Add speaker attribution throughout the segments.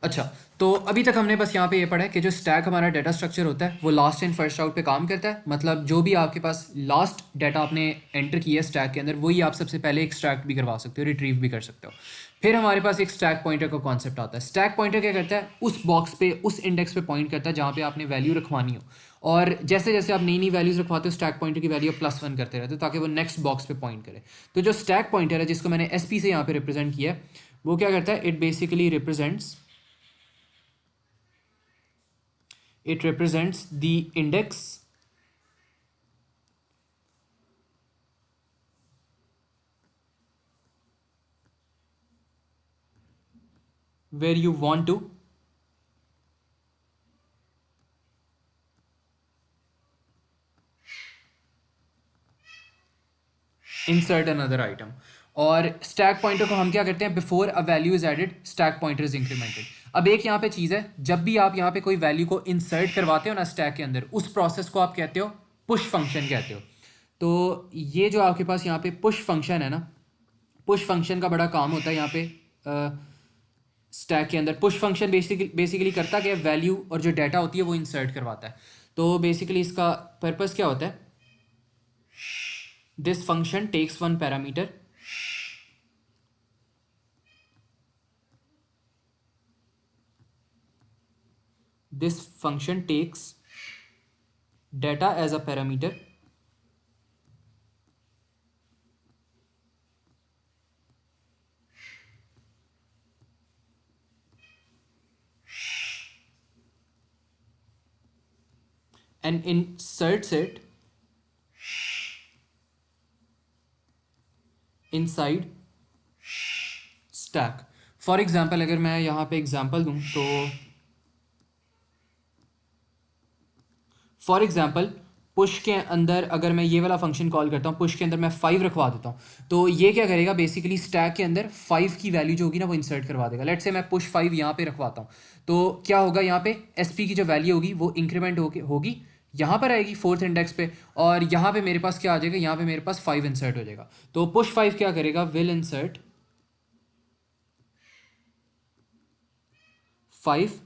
Speaker 1: अच्छा, तो अभी तक हमने बस यहाँ पे ये पढ़ा है कि जो स्टैक हमारा डाटा स्ट्रक्चर होता है वो लास्ट इन फर्स्ट आउट पे काम करता है। मतलब जो भी आपके पास लास्ट डाटा आपने एंटर किया है स्टैक के अंदर, वही आप सबसे पहले एक्सट्रैक्ट भी करवा सकते हो, रिट्रीव भी कर सकते हो। फिर हमारे पास एक स्टैक पॉइंटर का कॉन्सेप्ट आता है। स्टैक पॉइंटर क्या करता है, उस बॉक्स पे, उस इंडेक्स पे पॉइंट करता है जहाँ पे आपने वैल्यू रखवानी हो। और जैसे जैसे आप नई नई वैल्यूज़ रखवाते हो, स्टैक पॉइंटर की वैल्यू +1 करते रहते हो ताकि वो नेक्स्ट बॉक्स पे पॉइंट करे। तो जो स्टैक पॉइंटर है, जिसको मैंने SP से यहाँ पे रिप्रेजेंट किया है, वो क्या करता है, it represents the index where you want to insert another item। और स्टैक पॉइंटर को हम क्या करते हैं, before a value is added stack pointer is incremented. अब एक यहाँ पे चीज़ है, जब भी आप यहाँ पे कोई वैल्यू को इंसर्ट करवाते हो ना स्टैक के अंदर, उस प्रोसेस को आप कहते हो पुश फंक्शन कहते हो। तो ये जो आपके पास यहाँ पे पुश फंक्शन है ना, पुश फंक्शन का बड़ा काम होता है यहाँ पे स्टैक के अंदर। पुश फंक्शन बेसिकली करता क्या है, वैल्यू और जो डाटा होती है वो इंसर्ट करवाता है। तो बेसिकली इसका पर्पस क्या होता है, this function takes one parameter this function takes data as a parameter and inserts it inside stack। For example अगर मैं यहाँ पे एग्जाम्पल दूँ तो फॉर एग्जाम्पल पुश के अंदर अगर मैं ये वाला फंक्शन कॉल करता हूँ, पुश के अंदर मैं 5 रखवा देता हूँ, तो ये क्या करेगा, बेसिकली स्टैक के अंदर 5 की वैल्यू जो होगी ना वो इंसर्ट करवा देगा। लेट्स से मैं पुश 5 यहाँ पे रखवाता हूँ, तो क्या होगा, यहाँ पे SP की जो वैल्यू होगी वो इंक्रीमेंट होगी, यहाँ पर आएगी 4th इंडेक्स पे, और यहाँ पे मेरे पास क्या आ जाएगा, यहाँ पे मेरे पास 5 इंसर्ट हो जाएगा। तो पुश 5 क्या करेगा, विल इंसर्ट 5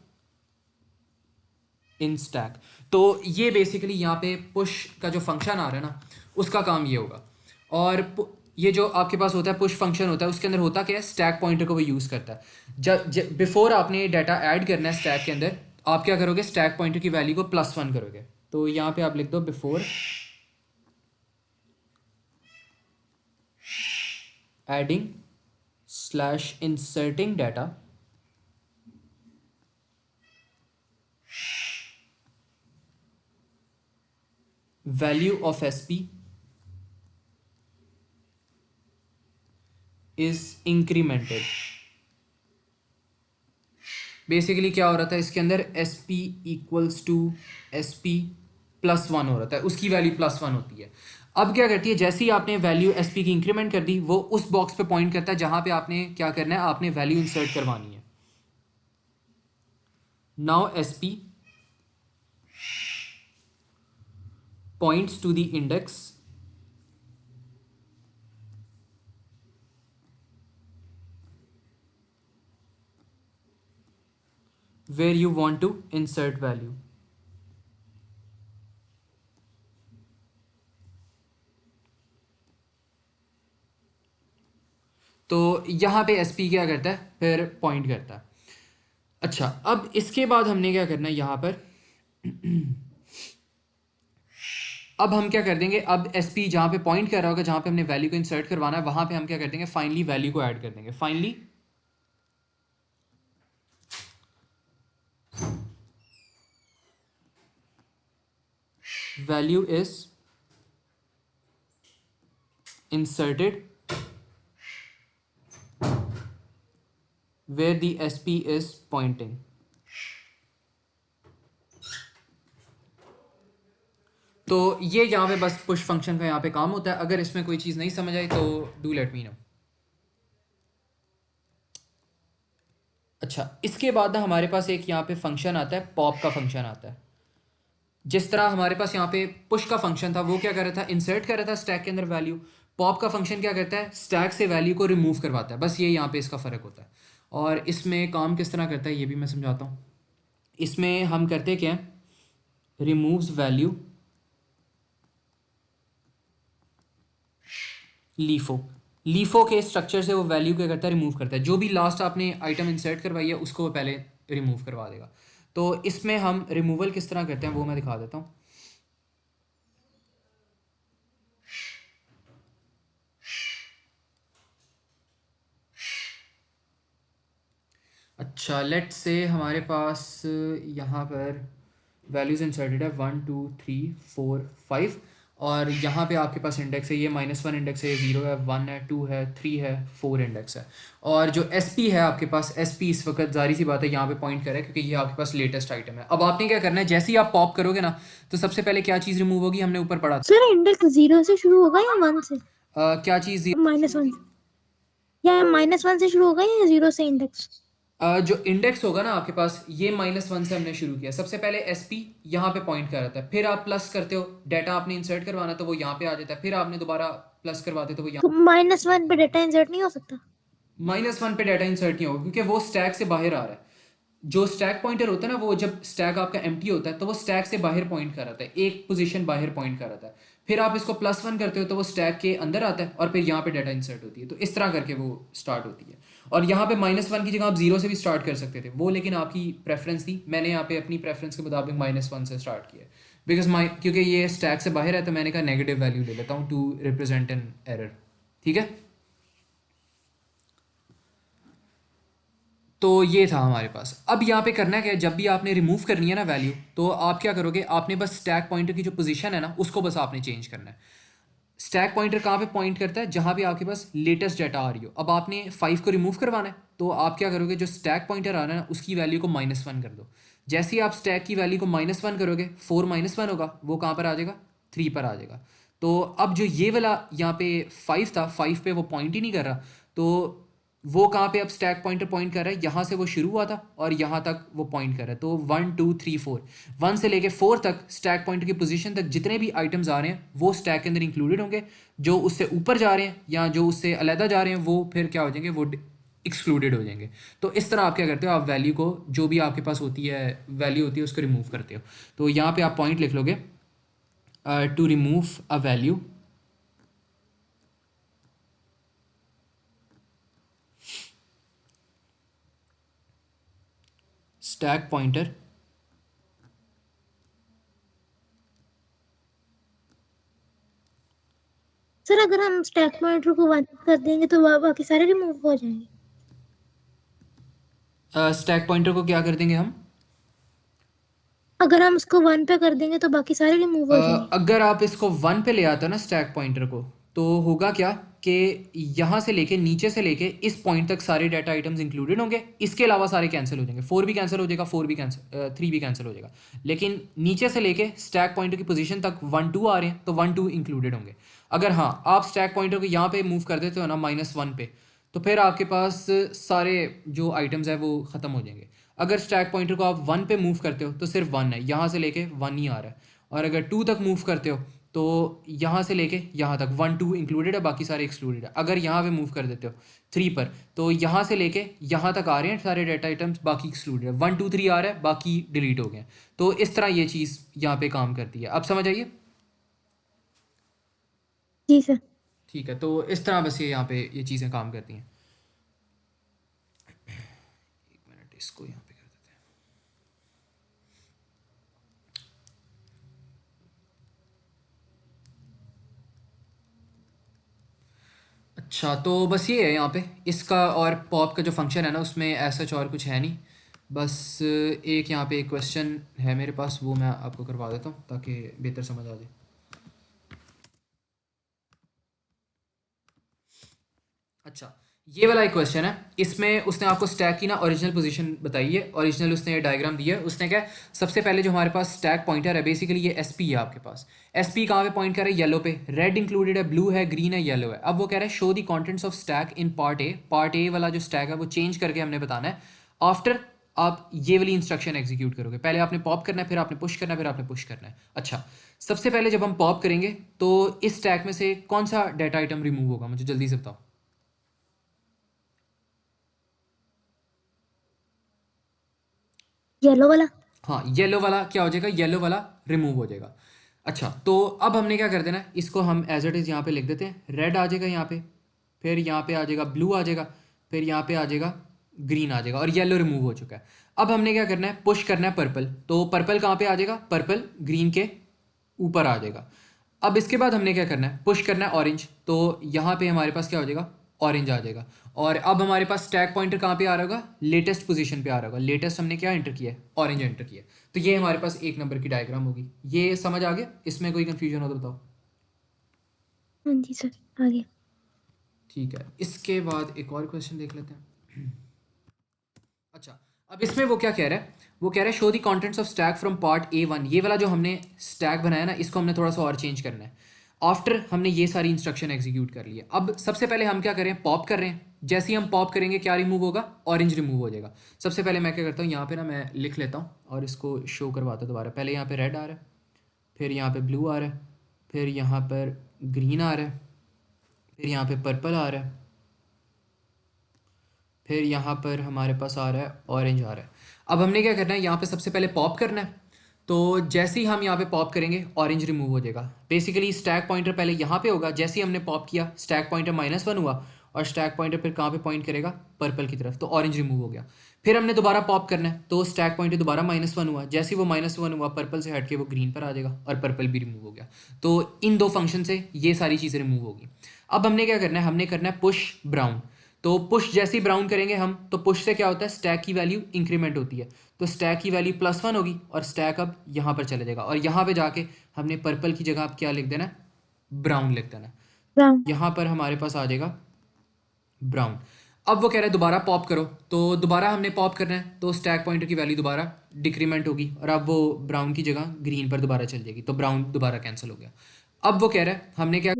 Speaker 1: इन स्टैक। तो ये बेसिकली यहाँ पे पुश का जो फंक्शन आ रहा है ना, उसका काम ये होगा। और ये जो आपके पास होता है पुश फंक्शन होता है, उसके अंदर होता क्या है, स्टैक पॉइंटर को वो यूज़ करता है। जब बिफोर आपने डाटा ऐड करना है स्टैक के अंदर, आप क्या करोगे, स्टैक पॉइंटर की वैल्यू को +1 करोगे। तो यहाँ पे आप लिख दो before adding slash inserting data value of SP is incremented. Basically क्या हो रहा था इसके अंदर, SP इक्वल्स टू SP +1 हो रहा था, उसकी वैल्यू +1 होती है। अब क्या करती है, जैसे ही आपने वैल्यू SP की इंक्रीमेंट कर दी, वो उस बॉक्स पे पॉइंट करता है जहां पे आपने क्या करना है, आपने वैल्यू इंसर्ट करवानी है। Now SP points to the index where you want to insert value। तो यहाँ पे SP क्या करता है, फिर पॉइंट करता है। अच्छा, अब इसके बाद हमने क्या करना है यहाँ पर अब हम क्या कर देंगे, अब SP जहाँ पे पॉइंट कर रहा होगा, जहाँ पे हमने वैल्यू को इंसर्ट करवाना है, वहाँ पे हम क्या कर देंगे, फाइनली वैल्यू को ऐड कर देंगे। Finally value is inserted where the SP is pointing। तो ये यहाँ पे बस पुश फंक्शन का यहाँ पे काम होता है। अगर इसमें कोई चीज़ नहीं समझ आई तो डू लेट मी नो। अच्छा, इसके बाद ना हमारे पास एक यहाँ पे फंक्शन आता है, पॉप का फंक्शन आता है। जिस तरह हमारे पास यहाँ पे पुश का फंक्शन था, वो क्या कर रहा था, इंसर्ट कर रहा था स्टैक के अंदर वैल्यू। पॉप का फंक्शन क्या करता है, स्टैक से वैल्यू को रिमूव करवाता है। बस ये यहाँ पे इसका फ़र्क होता है। और इसमें काम किस तरह करता है ये भी मैं समझाता हूँ। इसमें हम करते क्या हैं, रिमूव्स वैल्यू लीफो, लीफो के स्ट्रक्चर से वो वैल्यू क्या करता है, रिमूव करता है। जो भी लास्ट आपने आइटम इंसर्ट करवाई है उसको वो पहले रिमूव करवा देगा। तो इसमें हम रिमूवल किस तरह करते हैं वो मैं दिखा देता हूँ। अच्छा, लेट से हमारे पास यहाँ पर वैल्यूज़ इंसर्टेड है 1 2 3 4 5, और यहाँ पे आपके पास इंडेक्स है, ये -1 इंडेक्स है, ये 0 है, 1 है, 2 है, 3 है, 4 इंडेक्स है। और जो एस पी है आपके पास, एस पी इस वक्त जारी सी बात है यहाँ पे पॉइंट कर रहा है क्योंकि ये आपके पास लेटेस्ट आइटम है। अब आपने क्या करना है, जैसे ही आप पॉप करोगे ना तो सबसे पहले क्या चीज़ रिमूव होगी, हमने ऊपर पढ़ा था।
Speaker 2: सर इंडेक्स 0 से शुरू होगा या 1 से?
Speaker 1: क्या चीज़,
Speaker 2: -1 या -1 से शुरू होगा या 0 से इंडेक्स?
Speaker 1: जो इंडेक्स होगा ना आपके पास, ये -1 से हमने शुरू किया। सबसे पहले एस पी यहाँ पे पॉइंट कर रहा था, फिर आप प्लस करते हो, डाटा आपने इंसर्ट करवाना तो वो यहाँ पे आ जाता है, फिर आपने दोबारा प्लस करवाते तो वो यहाँ।
Speaker 2: तो -1 पे डाटा इंसर्ट नहीं हो सकता?
Speaker 1: -1 पे डाटा इंसर्ट नहीं होगा क्योंकि वो स्टैक से बाहर आ रहा है। जो स्टैक पॉइंटर होता है ना, वो जब स्टैक आपका एम्प्टी होता है तो वो स्टैक से बाहर पॉइंट कर रहा है, एक पोजीशन बाहर पॉइंट कर रहा है। फिर आप इसको +1 करते हो तो वो स्टैक के अंदर आता है और फिर यहाँ पे डाटा इंसर्ट होती है। तो इस तरह करके वो स्टार्ट होती है। और यहाँ पे -1 की जगह आप 0 से भी स्टार्ट कर सकते थे वो, लेकिन आपकी प्रेफरेंस थी, मैंने यहाँ पे अपनी प्रेफरेंस के मुताबिक -1 से स्टार्ट किया। बिकॉज क्योंकि ये स्टैक से बाहर है तो मैंने कहा नेगेटिव वैल्यू ले लेता हूँ टू रिप्रेजेंट एन एरर। ठीक है, तो ये था हमारे पास। अब यहाँ पे करना क्या है, जब भी आपने रिमूव करनी है ना वैल्यू, तो आप क्या करोगे, आपने बस स्टैक पॉइंटर की जो पोजीशन है ना उसको बस आपने चेंज करना है। स्टैक पॉइंटर कहाँ पे पॉइंट करता है, जहाँ भी आपके पास लेटेस्ट डाटा आ रही हो। अब आपने 5 को रिमूव करवाना है तो आप क्या करोगे, जो स्टैक पॉइंटर आ रहा है ना उसकी वैल्यू को -1 कर दो। जैसे ही आप स्टैक की वैल्यू को -1 करोगे, 4 -1 होगा, वो कहाँ पर आ जाएगा, 3 पर आ जाएगा। तो अब जो ये वाला यहाँ पे 5 था, 5 पे वो पॉइंट ही नहीं कर रहा, तो वो कहाँ पे अब स्टैक पॉइंटर पॉइंट कर रहा है, यहाँ से वो शुरू हुआ था और यहाँ तक वो पॉइंट कर रहा है। तो 1 2 3 4, 1 से लेके 4 तक स्टैक पॉइंटर की पोजीशन तक जितने भी आइटम्स आ रहे हैं वो स्टैक के अंदर इंक्लूडेड होंगे। जो उससे ऊपर जा रहे हैं या जो उससे अलहदा जा रहे हैं वो फिर क्या हो जाएंगे, वो एक्सक्लूडेड हो जाएंगे। तो इस तरह आप क्या करते हो, आप वैल्यू को, जो भी आपके पास होती है वैल्यू होती है, उसको रिमूव करते हो। तो यहाँ पे आप पॉइंट लिख लोगे, to remove a value stack pointer
Speaker 2: sir अगर हम स्टैक पॉइंटर को 1 कर देंगे तो बाकी सारे रिमूव हो जाएंगे?
Speaker 1: स्टैक पॉइंटर को क्या कर देंगे हम,
Speaker 2: अगर हम उसको 1 पे कर देंगे तो बाकी सारे रिमूव हो जाएंगे?
Speaker 1: अगर आप इसको 1 पे ले आते हो ना स्टैक पॉइंटर को, तो होगा क्या कि यहाँ से लेके नीचे से लेके इस पॉइंट तक सारे डाटा आइटम्स इंक्लूडेड होंगे, इसके अलावा सारे कैंसिल हो जाएंगे। 4 भी कैंसिल हो जाएगा, 4 भी कैंसिल, 3 भी कैंसिल हो जाएगा। लेकिन नीचे से लेके स्टैक पॉइंटर की पोजीशन तक 1 2 आ रहे हैं तो 1 2 इंक्लूडेड होंगे। अगर हाँ आप स्टैक पॉइंटर को यहाँ पे मूव कर देते हो ना -1 पे, तो फिर आपके पास सारे जो आइटम्स है वो ख़त्म हो जाएंगे। अगर स्टैक पॉइंटर को आप 1 पे मूव करते हो तो सिर्फ 1 है, यहाँ से लेके 1 ही आ रहा है। और अगर 2 तक मूव करते हो तो यहाँ से लेके यहाँ तक 1 2 इंक्लूडेड है, बाकी सारे एक्सक्लूडेड है। अगर यहाँ पे मूव कर देते हो 3 पर, तो यहाँ से लेके यहाँ तक आ रहे हैं सारे डाटा आइटम्स, बाकी एक्सक्लूडेड है। 1 2 3 आ रहा है, बाकी डिलीट हो गए हैं। तो इस तरह ये चीज़ यहाँ पे काम करती है। अब समझ आइए।
Speaker 2: जी सर।
Speaker 1: ठीक है, तो इस तरह बस ये यहाँ पे ये चीज़ें काम करती हैं। एक मिनट, इसको यहाँ पे कर देते हैं। अच्छा, तो बस ये है यहाँ पे इसका, और पॉप का जो फंक्शन है ना उसमें ऐसा और कुछ है नहीं। बस एक यहाँ पे एक क्वेश्चन है मेरे पास, वो मैं आपको करवा देता हूँ ताकि बेहतर समझ आ जाए। अच्छा, ये वाला एक क्वेश्चन है, इसमें उसने आपको स्टैक की ना ओरिजिनल पोजीशन बताई है, ओरिजिनल उसने ये डायग्राम दिया है। उसने क्या, सबसे पहले जो हमारे पास स्टैक पॉइंटर है, बेसिकली ये एस पी है आपके पास। एस पी कहाँ पे पॉइंट कर रहा है, येलो पे, रेड इंक्लूडेड है, ब्लू है, ग्रीन है, येलो है। अब वो कह रहा है show the contents of stack in part A. Part A वाला जो स्टैक है वो चेंज करके हमने बताना है आफ्टर आप ये वाली इंस्ट्रक्शन एग्जीक्यूट करोगे। पहले आपने पॉप करना है, फिर आपने पुश करना है, फिर आपने पुश करना है। अच्छा, सबसे पहले जब हम पॉप करेंगे तो इस स्टैक में से कौन सा डाटा आइटम रिमूव होगा, मुझे जल्दी से बताओ।
Speaker 2: येलो वाला।
Speaker 1: हाँ, येलो वाला क्या हो जाएगा, येलो वाला रिमूव हो जाएगा। अच्छा, तो अब हमने क्या कर देना है, इसको हम एज इट इज़ यहाँ पे लिख देते हैं। रेड आ जाएगा यहाँ पे, फिर यहाँ पे आ जाएगा ब्लू आ जाएगा, फिर यहाँ पे आ जाएगा ग्रीन आ जाएगा, और येलो रिमूव हो चुका है। अब हमने क्या करना है, पुश करना है पर्पल। तो पर्पल कहाँ पे आ जाएगा, पर्पल ग्रीन के ऊपर आ जाएगा। अब इसके बाद हमने क्या करना है, पुश करना है ऑरेंज। तो यहाँ पे हमारे पास क्या हो जाएगा, ऑरेंज आ जाएगा। और अब हमारे पास स्टैक पॉइंटर कहाँ पे आ रहा होगा, लेटेस्ट पोजीशन पे आ रहा होगा। लेटेस्ट हमने क्या एंटर किया है, ऑरेंज एंटर किया है। तो ये हमारे पास 1 नंबर की डायग्राम होगी। ये समझ आ गया, इसमें कोई कंफ्यूजन हो तो बताओ।
Speaker 2: हाँ जी सर, आगे।
Speaker 1: ठीक है, इसके बाद एक और क्वेश्चन देख लेते हैं। अच्छा, अब इसमें वो क्या कह रहा है, वो कह रहा है show the contents of stack from part A1। ये वाला जो हमने स्टैक बनाया ना, इसको हमने थोड़ा सा और चेंज करना है। आफ्टर हमने ये सारी इंस्ट्रक्शन एग्जीक्यूट कर ली है। अब सबसे पहले हम क्या करें, पॉप कर रहे हैं। जैसे ही हम पॉप करेंगे क्या रिमूव होगा, ऑरेंज रिमूव हो जाएगा। सबसे पहले मैं क्या करता हूँ, यहाँ पे ना मैं लिख लेता हूँ और इसको शो करवाता हूँ दोबारा। पहले यहाँ पे रेड आ रहा है, फिर यहाँ पे ब्लू आ रहा है, फिर यहाँ पर ग्रीन आ रहा है, फिर यहाँ पे पर्पल आ रहा है, फिर यहाँ पर हमारे पास आ रहा है ऑरेंज आ रहा है। अब हमने क्या करना है, यहाँ पे सबसे पहले पॉप करना है। तो जैसे ही हम यहाँ पे पॉप करेंगे ऑरेंज रिमूव हो जाएगा। बेसिकली स्टैक पॉइंटर पहले यहाँ पे होगा, जैसे ही हमने पॉप किया स्टैक पॉइंटर -1 हुआ, और स्टैक पॉइंटर फिर कहाँ पे पॉइंट करेगा, पर्पल की तरफ, तो ऑरेंज रिमूव हो गया। फिर हमने दोबारा पॉप करना है, तो स्टैक पॉइंटर दोबारा -1 हुआ, जैसे ही वो -1 हुआ पर्पल से हट के वो ग्रीन पर आ जाएगा, और पर्पल भी रिमूव हो गया। तो इन 2 फंक्शन से ये सारी चीज़ें रिमूव होगी। अब हमने क्या करना है, हमने करना है पुश ब्राउन। तो पुश जैसे ही ब्राउन करेंगे हम, तो पुश से क्या होता है, स्टैक की वैल्यू इंक्रीमेंट होती है। तो स्टैक की वैल्यू +1 होगी, और स्टैक अब यहाँ पर चले जाएगा, और यहाँ पे जाके हमने पर्पल की जगह अब क्या लिख देना है, ब्राउन लिख देना है।
Speaker 2: ब्राउन।
Speaker 1: यहाँ पर हमारे पास आ जाएगा ब्राउन। अब वो कह रहा है दोबारा पॉप करो, तो दोबारा हमने पॉप करना है, तो स्टैक पॉइंटर की वैल्यू दोबारा डिक्रीमेंट होगी, और अब वो ब्राउन की जगह ग्रीन पर दोबारा चल जाएगी, तो ब्राउन दोबारा कैंसिल हो गया। अब वो कह रहा है हमने क्या,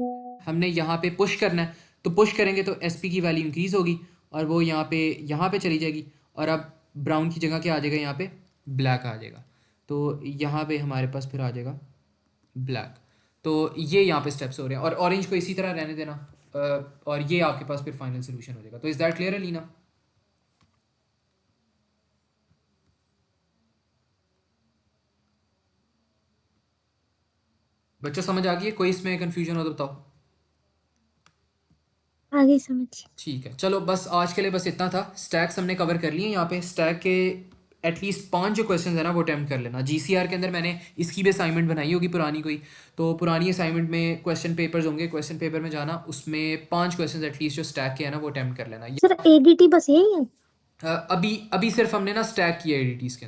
Speaker 1: हमने यहाँ पे पुश करना है। तो पुश करेंगे तो SP की वैल्यू इंक्रीज़ होगी, और वो यहाँ पे चली जाएगी, और अब ब्राउन की जगह क्या आ जाएगा, यहाँ पे ब्लैक आ जाएगा। तो यहाँ पे हमारे पास फिर आ जाएगा ब्लैक। तो ये यहाँ पे स्टेप्स हो रहे हैं, और ऑरेंज को इसी तरह रहने देना। और ये आपके पास फिर फाइनल सोल्यूशन हो जाएगा। तो इज़ दैट क्लियर अलीना? बच्चों समझ आ गई है, कोई इसमें कन्फ्यूजन हो तो बताओ।
Speaker 2: आगे समझ।
Speaker 1: ठीक है, चलो बस आज के लिए बस इतना था। स्टैक्स हमने कवर कर लिए। यहाँ पे स्टैक के एटलीस्ट 5 जो क्वेश्चन है ना वो अटैम्प्ट कर लेना। GCR के अंदर मैंने इसकी भी असाइनमेंट बनाई होगी पुरानी कोई, तो पुरानी असाइनमेंट में क्वेश्चन पेपर्स होंगे, क्वेश्चन पेपर में जाना, उसमें 5 क्वेश्चन एटलीस्ट जो स्टैक के है ना वो अटैम्प्ट कर लेना।
Speaker 2: सर ADT बस यही है।
Speaker 1: अभी अभी सिर्फ हमने ना स्टैक किया एडिटीज़ के